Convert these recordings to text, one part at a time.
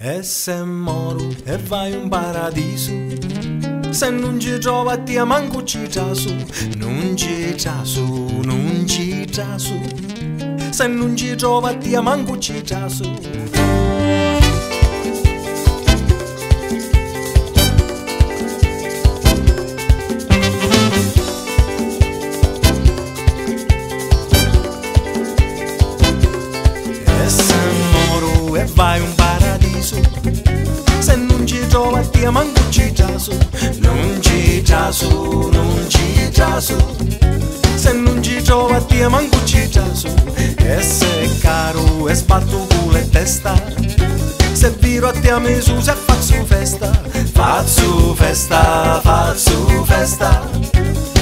E se moro e vai in paradiso, se non ci trova ti manco ci trasu, non ci trasu, non ci trasu, se non ci trova ti manco ci trasu. E se moro e vai in paradiso, se non ci trova ti manco ci trasu, non ci trasu, non ci trasu, se non ci trova ti manco ci trasu. E se caro e sbatto culo e testa, se viro a te a mesu se faccio festa, faccio festa, faccio festa,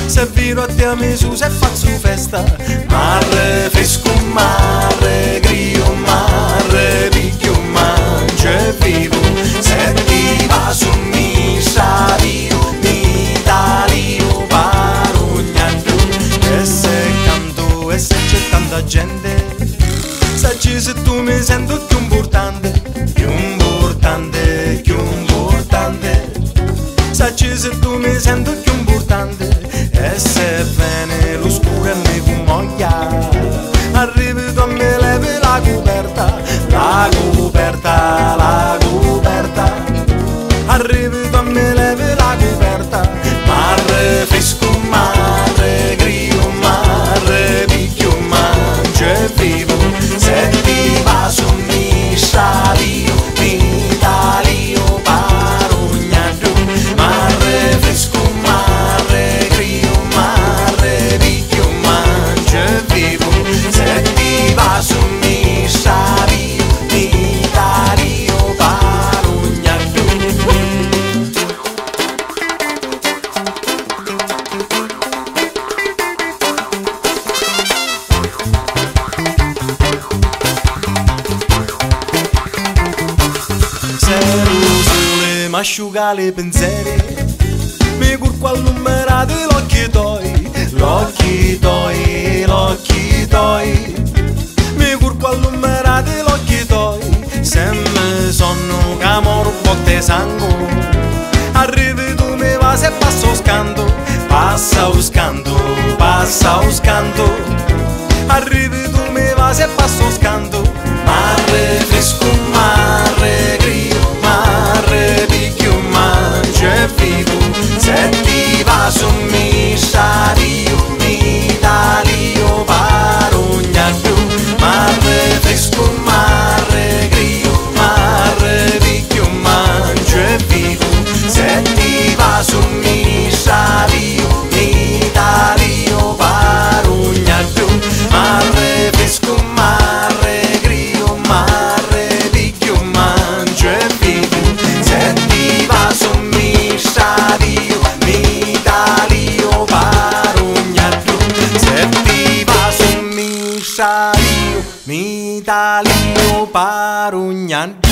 se viro a te a mesu se faccio festa. Mare fresco, mare grio, mare picchio, mangio e vivo. Se ti va su mi sario, mi talio parugnando. E se canto e se c'è tanta gente, saggi se tu mi sento più importante, più importante, più importante. Saggi se tu mi sento più importante. E se viene l'oscuro e mi fumoia, arrivi tu a me levi la coperta, la coperta, la coperta. Arrivi tu a me levi la coperta. Mare fresco, mare grio, mare picchio, mangio e vivo. Se ti va su mi salio, mi talio parugnando. Mare fresco, mare grio, mare picchio, mangio e vivo. Se ti va su mi salio, mi talio parugnando. Se lo sole m'asciuga le pensieri, mi curco all'umerato l'occhi tuoi, l'occhi tuoi, l'occhi tuoi. Mi curco all'umerato l'occhi tuoi, se mi sonno che moro botte sangue. Arrivi tu mi va se passo scanto, passa o scanto, passa o scanto. Arrivi tu mi va se passo scanto. Mare fresco, mare grio, mare picchio, mangio e vivo. Se ti va su mi sario, mi talio parugnando. Mare fresco, mare grio, mare picchio, mangio e vivo. Se ti va su mi sario, mi talio parugnando. Mare fresco, mare grio, mare picchio, mangio e vivo. Se ti va su mi sario, mi talio parugnando. Se ti va su mi sario, mi talio parugnando.